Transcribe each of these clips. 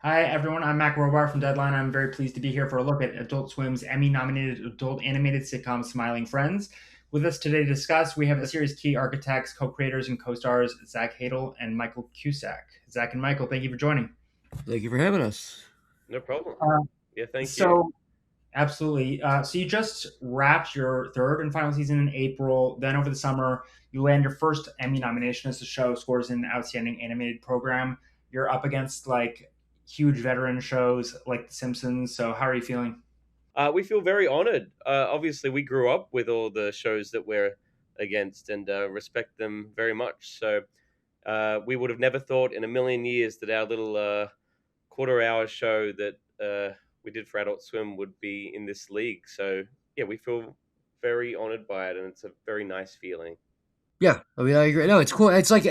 Hi, everyone. I'm Mac Robar from Deadline. I'm very pleased to be here for a look at Adult Swim's Emmy-nominated adult animated sitcom Smiling Friends. With us today to discuss, we have the series' key architects, co-creators, and co-stars Zach Hadel and Michael Cusack. Zach and Michael, thank you for joining. Thank you for having us. No problem. Uh, Yeah, thank you. so, Absolutely. So you just wrapped your third and final season in April. Then over the summer, you land your first Emmy nomination as the show scores an outstanding animated program. You're up against like huge veteran shows like The Simpsons. So how are you feeling? We feel very honored. Obviously, we grew up with all the shows that we're against and respect them very much. So we would have never thought in a million years that our little quarter-hour show that we did for Adult Swim would be in this league. So yeah, we feel very honored by it, and it's a very nice feeling. Yeah, I mean, I agree. No, it's cool. It's like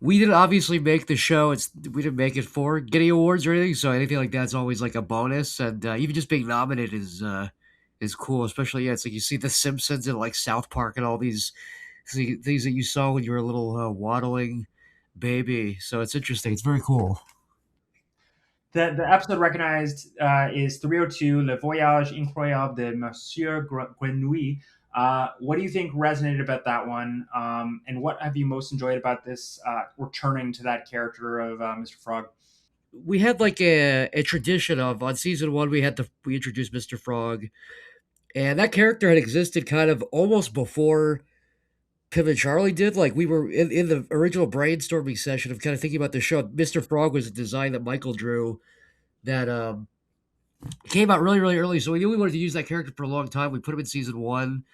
we didn't obviously make the show. We didn't make it for getting awards or anything. So anything like that's always like a bonus, and even just being nominated is cool. Especially it's like you see The Simpsons and like South Park and all these things that you saw when you were a little waddling baby. So it's interesting. It's very cool. The episode recognized is 302, Le Voyage Incroyable de Monsieur Grenouille. What do you think resonated about that one? And what have you most enjoyed about this returning to that character of Mr. Frog? We had like a tradition of on season one we introduced Mr. Frog, and that character had existed kind of almost before Pim and Charlie did. Like we were in the original brainstorming session of kind of thinking about the show. Mr. Frog was a design that Michael drew that came out really, really early. So we knew we wanted to use that character for a long time. We put him in season one,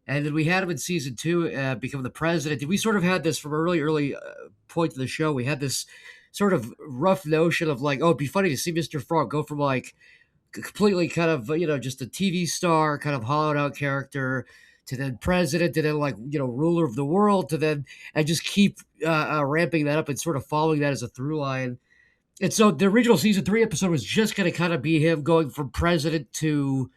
and then we had him in season two become the president. And we sort of had this from an early, early point of the show. We had this sort of rough notion of like, oh, it'd be funny to see Mr. Frog go from like completely kind of just a TV star, kind of hollowed out character, to then president, to then like ruler of the world, to then and just keep ramping that up and sort of following that as a through line. And so the original season three episode was just going to kind of be him going from president to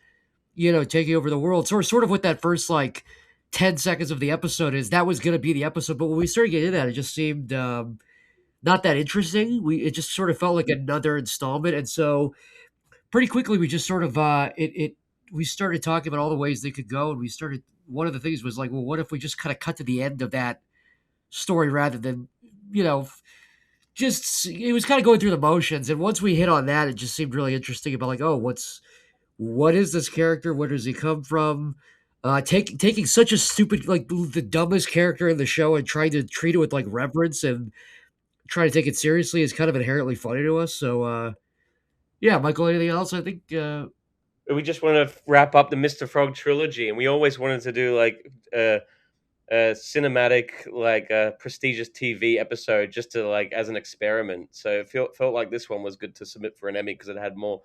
taking over the world. Sort of what that first like 10 seconds of the episode is. That was going to be the episode, but when we started getting into that, it just seemed not that interesting. It just sort of felt like another installment, and so pretty quickly we just sort of we started talking about all the ways they could go, and we started one of the things was like, well, what if we just kind of cut to the end of that story rather than you know just it was kind of going through the motions, and once we hit on that, it just seemed really interesting about like, oh, what is this character, where does he come from, taking such a stupid, like the dumbest character in the show and trying to treat it with like reverence and trying to take it seriously is kind of inherently funny to us. So yeah, Michael, anything else? I think We just want to wrap up the Mr. Frog trilogy, and we always wanted to do like a cinematic, like a prestigious TV episode, just to like as an experiment. So it felt like this one was good to submit for an Emmy because it had more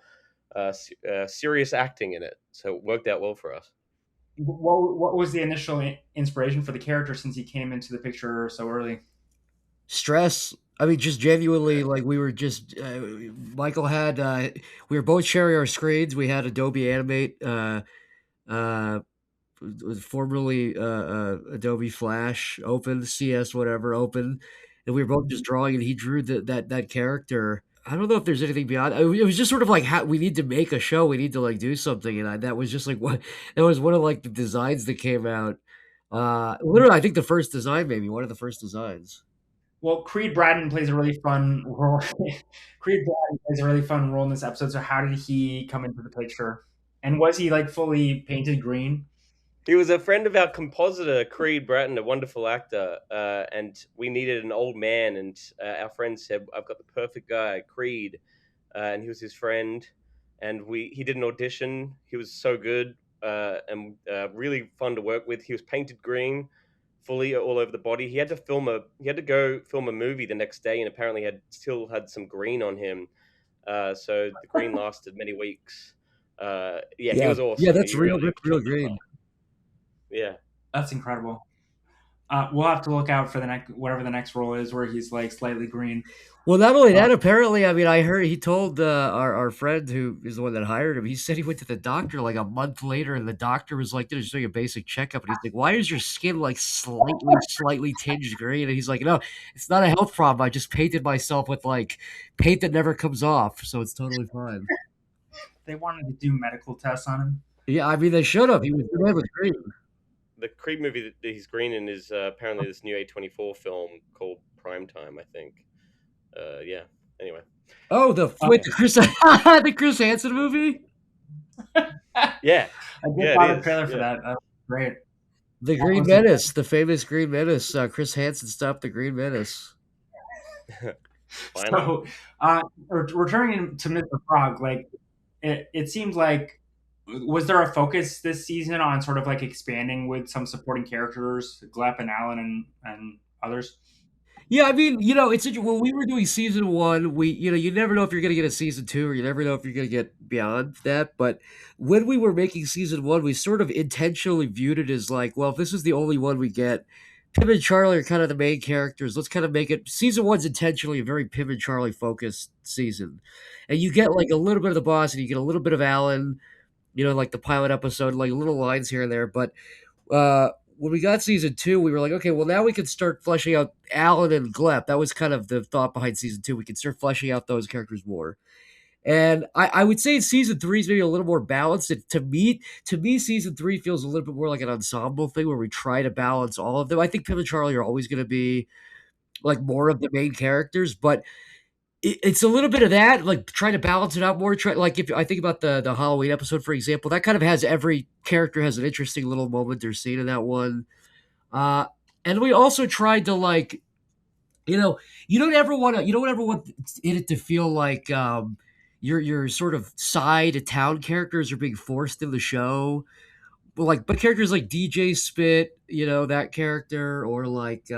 serious acting in it. So it worked out well for us. What was the initial inspiration for the character since he came into the picture so early? stress. I mean, just genuinely, like we were just Michael had we were both sharing our screens. We had Adobe Animate, uh, formerly Adobe Flash, open CS whatever open, and we were both just drawing. And he drew that character. I don't know if there's anything beyond. It was just sort of like how we need to make a show. We need to like do something, and that was just like what that was one of like the designs that came out. Literally, I think the first design, maybe one of the first designs. Well, Creed Bratton plays a really fun role. Creed Bratton plays a really fun role in this episode. So how did he come into the picture? And was he like fully painted green? He was a friend of our compositor, Creed Bratton, a wonderful actor, and we needed an old man. And our friend said, "I've got the perfect guy, Creed," and he was his friend. And he did an audition. He was so good and really fun to work with. He was painted green, fully all over the body. He had to go film a movie the next day, and apparently still had some green on him. So the green lasted many weeks. He Yeah, was yeah, awesome. that's He real. really That's real killed the green. part. Yeah. That's incredible. We'll have to look out for the next whatever the next role is where he's like slightly green. Well, not only Uh, that, apparently, I mean, I heard he told our friend who is the one that hired him. He said he went to the doctor like a month later, and the doctor was like, just doing a basic checkup, and he's like, "Why is your skin like slightly tinged green?" And he's like, "No, it's not a health problem. I just painted myself with like paint that never comes off, so it's totally fine." they wanted to do medical tests on him. Yeah, I mean, they should have. He was red with green. The Creed movie that he's green in is apparently this new A24 film called Primetime, I think. Yeah. Anyway. Oh, Okay. the Chris the Chris Hansen movie, Yeah. I just Yeah, saw it the is. trailer for Yeah. that. That was great. the That Green was Menace, the famous Green Menace. Chris Hansen stopped the Green Menace. Finally. so. Returning to Mr. Frog, like it seems like was there a focus this season on sort of like expanding with some supporting characters, Glepp and Allen and others? Yeah, I mean, you know, it's when we were doing season one, you never know if you're going to get a season two, or you never know if you're going to get beyond that. But when we were making season one, we sort of intentionally viewed it as like, well, if this is the only one we get, Pim and Charlie are kind of the main characters. Let's kind of make it. Season one's intentionally a very Pim and Charlie focused season, and you get like a little bit of the boss, and you get a little bit of Alan. You know, like the pilot episode, like little lines here and there, but when we got season two, we were like, okay, well, now we can start fleshing out Alan and Glepp. That was kind of the thought behind season two. We can start fleshing out those characters more. And I would say season three is maybe a little more balanced. To me, season three feels a little bit more like an ensemble thing where we try to balance all of them. I think Pim and Charlie are always going to be like more of the main characters, but it's a little bit of that, like trying to balance it out more. Like if I think about the Halloween episode, for example, that kind of has every character has an interesting little moment they're seeing in that one. Uh, and we also tried to like, you know, you don't ever want it to feel like your sort of side town characters are being forced in the show. But characters like DJ Spit, you know, that character, or like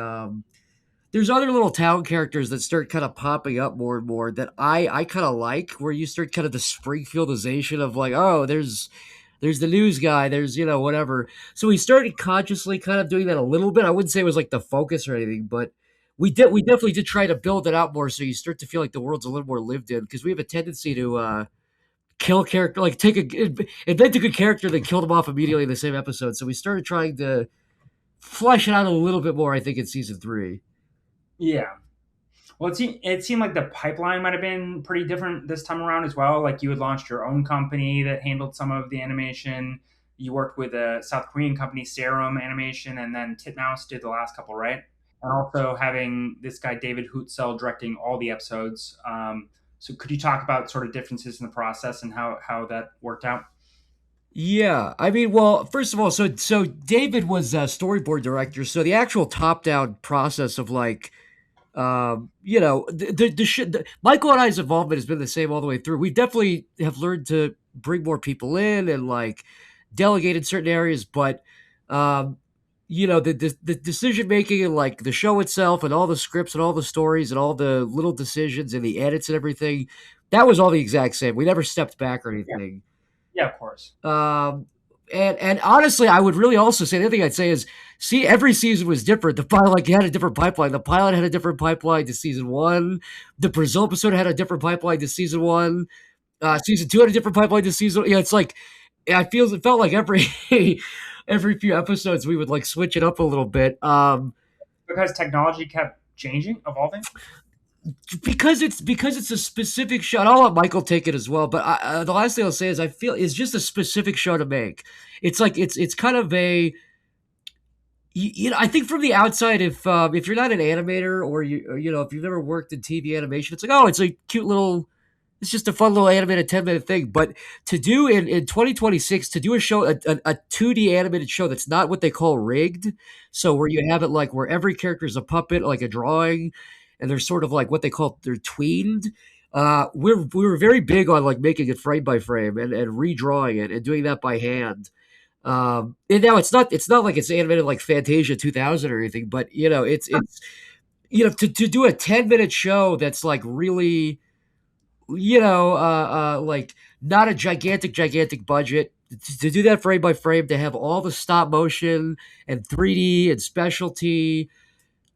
there's other little town characters that start kind of popping up more and more that I kind of like, where you start kind of the Springfieldization of like, oh, there's the news guy, there's, you know, whatever. So we started consciously kind of doing that a little bit. I wouldn't say it was like the focus or anything, but we definitely did try to build it out more, so you start to feel like the world's a little more lived in, because we have a tendency to kill character, like invent a good character, then kill them off immediately in the same episode. So we started trying to flesh it out a little bit more, I think, in season three. Yeah. Well, it seemed like the pipeline might have been pretty different this time around as well. Like you had launched your own company that handled some of the animation. You worked with a South Korean company, Serum Animation, and then Titmouse did the last couple, right? And also having this guy David Hootsell directing all the episodes. So could you talk about sort of differences in the process and how that worked out? Yeah, I mean, well, first of all, so David was a storyboard director, so the actual top down process of like, you know, Michael and I's involvement has been the same all the way through. We definitely have learned to bring more people in and like delegate in certain areas, but um, you know, the decision making and like the show itself and all the scripts and all the stories and all the little decisions and the edits and everything, that was all the exact same. We never stepped back or Yeah, anything. yeah, of course. Um, and honestly, I would really also say the other thing I'd say is, see, every season was different. The pilot like had a different pipeline. The pilot had a different pipeline to season one. The Brazil episode had a different pipeline to season one. Season two had a different pipeline to season. Yeah, it's like it felt like every every few episodes we would like switch it up a little bit. Because technology kept changing, evolving. Because it's a specific show. And I'll let Michael take it as well. But the last thing I'll say is I feel it's just a specific show to make. It's like it's kind of a you know, I think from the outside, if you're not an animator, or you know, if you've never worked in TV animation, it's like, oh, it's a cute little, it's just a fun little animated 10-minute thing. But to do in 2026, to do a show, a 2D animated show that's not what they call rigged, so where you have it like where every character is a puppet, like a drawing, and they're sort of like what they call, they're tweened. We were very big on like making it frame by frame and redrawing it and doing that by hand. And now it's not like it's animated like Fantasia 2000 or anything, but you know, it's you know, to do a 10-minute show that's like really, you know, like not a gigantic budget, to do that frame by frame, to have all the stop motion and 3D and specialty,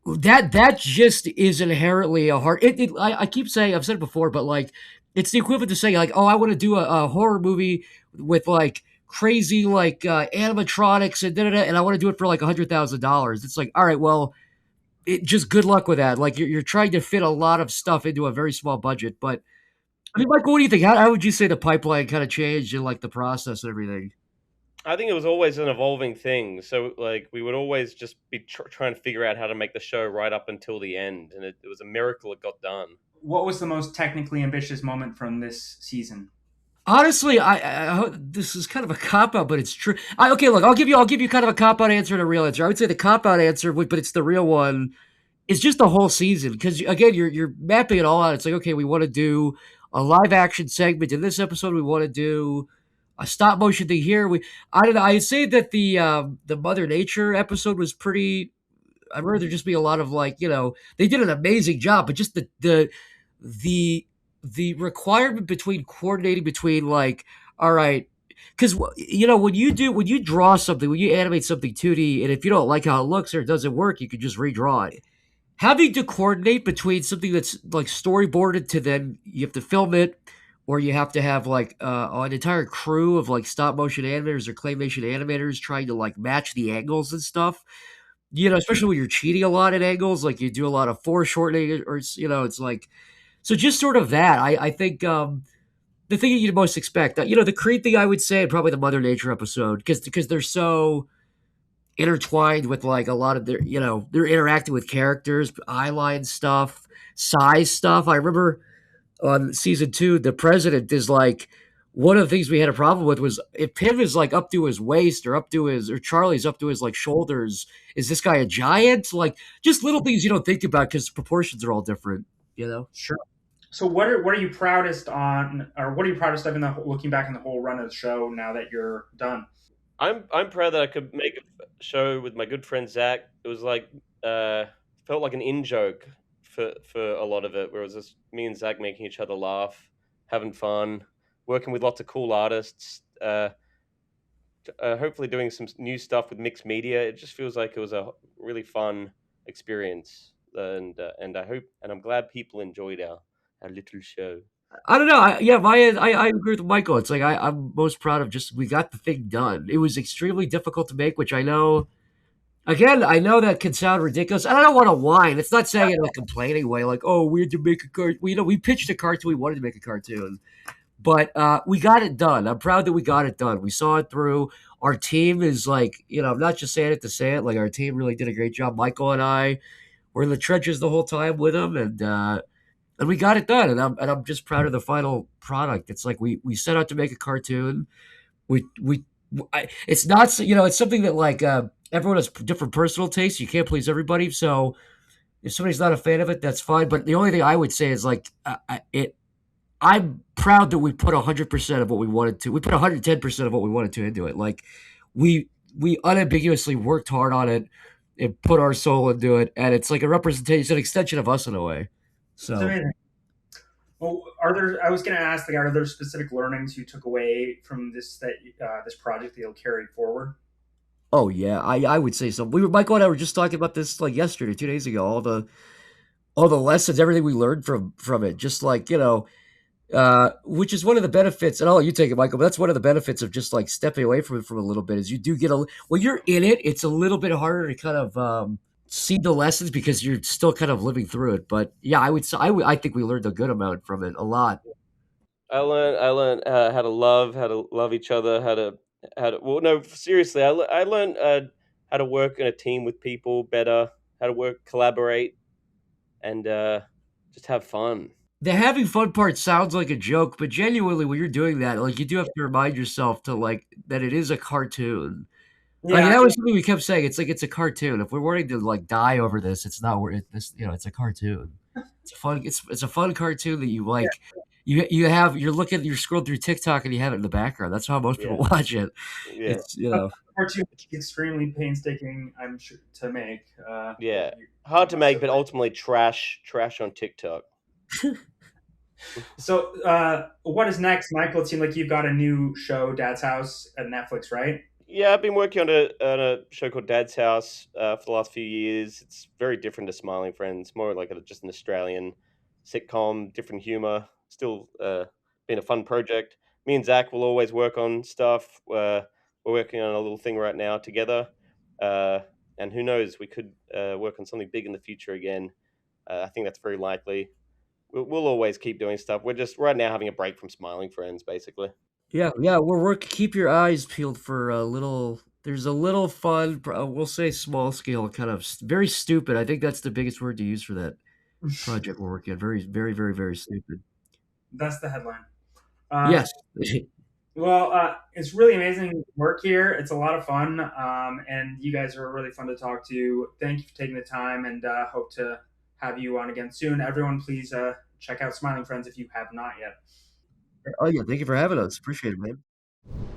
that just is inherently a hard. I keep saying, I've said it before, but like it's the equivalent to saying like, oh, I want to do a horror movie with like crazy like animatronics and and I want to do it for like $100,000. It's like, all right, well, just good luck with that. Like you're trying to fit a lot of stuff into a very small budget. But I mean, Michael, what do you think? How would you say the pipeline kind of changed in like the process and everything? I think it was always an evolving thing. So, like, we would always just be trying to figure out how to make the show right up until the end, and it was a miracle it got done. What was the most technically ambitious moment from this season? Honestly, this is kind of a cop out, but it's true. Okay, look, I'll give you kind of a cop out answer and a real answer. I would say the cop out answer, but it's the real one. Is just the whole season because again, you're mapping it all out. It's like, okay, we want to do a live action segment in this episode. We want to do a stop motion thing here. I don't know. I'd say that the Mother Nature episode was pretty. I'd rather there just be a lot of like, they did an amazing job, but just the the requirement between coordinating between like, all right, because when you draw something, when you animate something 2D, and if you don't like how it looks or it doesn't work, you can just redraw it. Having to coordinate between something that's like storyboarded to then you have to film it, or you have to have like an entire crew of like stop motion animators or claymation animators trying to like match the angles and stuff. Especially when you're cheating a lot at angles, like you do a lot of foreshortening, or it's like, so just sort of that. I think the thing that you'd most expect, the Creed thing, I would say, and probably the Mother Nature episode, because they're so intertwined with like a lot of they're interacting with characters, eyeline stuff, size stuff. I remember on season 2, the president is like, one of the things we had a problem with was if Pim is like up to his waist or Charlie's up to his like shoulders, is this guy a giant? Like just little things you don't think about because proportions are all different. Sure. So what are you proudest on, or what are you proudest of in the looking back in the whole run of the show now that you're done? I'm proud that I could make a show with my good friend Zach. It was like felt like an in joke for a lot of it, where it was just me and Zach making each other laugh, having fun, working with lots of cool artists. Hopefully doing some new stuff with mixed media. It just feels like it was a really fun experience, and I'm glad people enjoyed our little show. I don't know. I agree with Michael. It's like I'm most proud of just we got the thing done. It was extremely difficult to make, which I know. Again, I know that can sound ridiculous, and I don't want to whine. It's not saying it in a complaining way, like, "Oh, we had to make a cartoon." We pitched a cartoon. We wanted to make a cartoon, but we got it done. I'm proud that we got it done. We saw it through. Our team is like, I'm not just saying it to say it. Like our team really did a great job. Michael and I were in the trenches the whole time with them, and we got it done. And I'm just proud of the final product. It's like we set out to make a cartoon. We it's not it's something that like everyone has different personal tastes. You can't please everybody. So if somebody's not a fan of it, that's fine. But the only thing I would say is like I'm proud that we put 100% of what we wanted to. We put 110% of what we wanted to into it. Like we unambiguously worked hard on it and put our soul into it, and it's like a representation, an extension of us in a way. It's So amazing. Well, I was going to ask, like, are there specific learnings you took away from this project that you'll carry forward? oh yeah, I would say so. Michael and I were just talking about this like yesterday, 2 days ago. All the lessons, everything we learned from it. Just like which is one of the benefits. And I'll let you take it, Michael. But that's one of the benefits of just like stepping away from it for a little bit. Is you do get when you're in it, it's a little bit harder to kind of see the lessons because you're still kind of living through it. But yeah, I would say I think we learned a good amount from it, a lot. I learned how to love each other, how to. Well, no, seriously, I learned how to work in a team with people better, how to collaborate, and just have fun. The having fun part sounds like a joke, but genuinely, when you're doing that, like you do have to remind yourself to like that it is a cartoon. Like Yeah, that was something we kept saying. It's like it's a cartoon. If we're wanting to like die over this, it's not worth this. It's a cartoon. It's a fun cartoon that you yeah, like. You're looking, you're scrolling through TikTok and you have it in the background. That's how most people Yeah, watch it. yeah, It's cartoon extremely painstaking, I'm sure, to make. yeah. Hard to make, but ultimately trash on TikTok. So, what is next, Michael? It seemed like you've got a new show, Dad's House, at Netflix, right? Yeah, I've been working on a show called Dad's House for the last few years. It's very different to Smiling Friends, more like just an Australian sitcom, different humor. Still been a fun project. Me and Zach will always work on stuff. We're working on a little thing right now together, uh, and who knows, we could work on something big in the future again. I think that's very likely. We'll always keep doing stuff. We're just right now having a break from Smiling Friends, basically. Yeah, yeah, we're working. Keep your eyes peeled for a little. There's a little fun. We'll say small scale, kind of very stupid. I think that's the biggest word to use for that project we're working on. Very, very, very, very stupid. That's the headline. Uh, Yes. well, it's really amazing work here. It's a lot of fun, and you guys are really fun to talk to. Thank you for taking the time, and hope to have you on again soon. Everyone, please check out Smiling Friends if you have not yet. Oh yeah, thank you for having us. Appreciate it, man.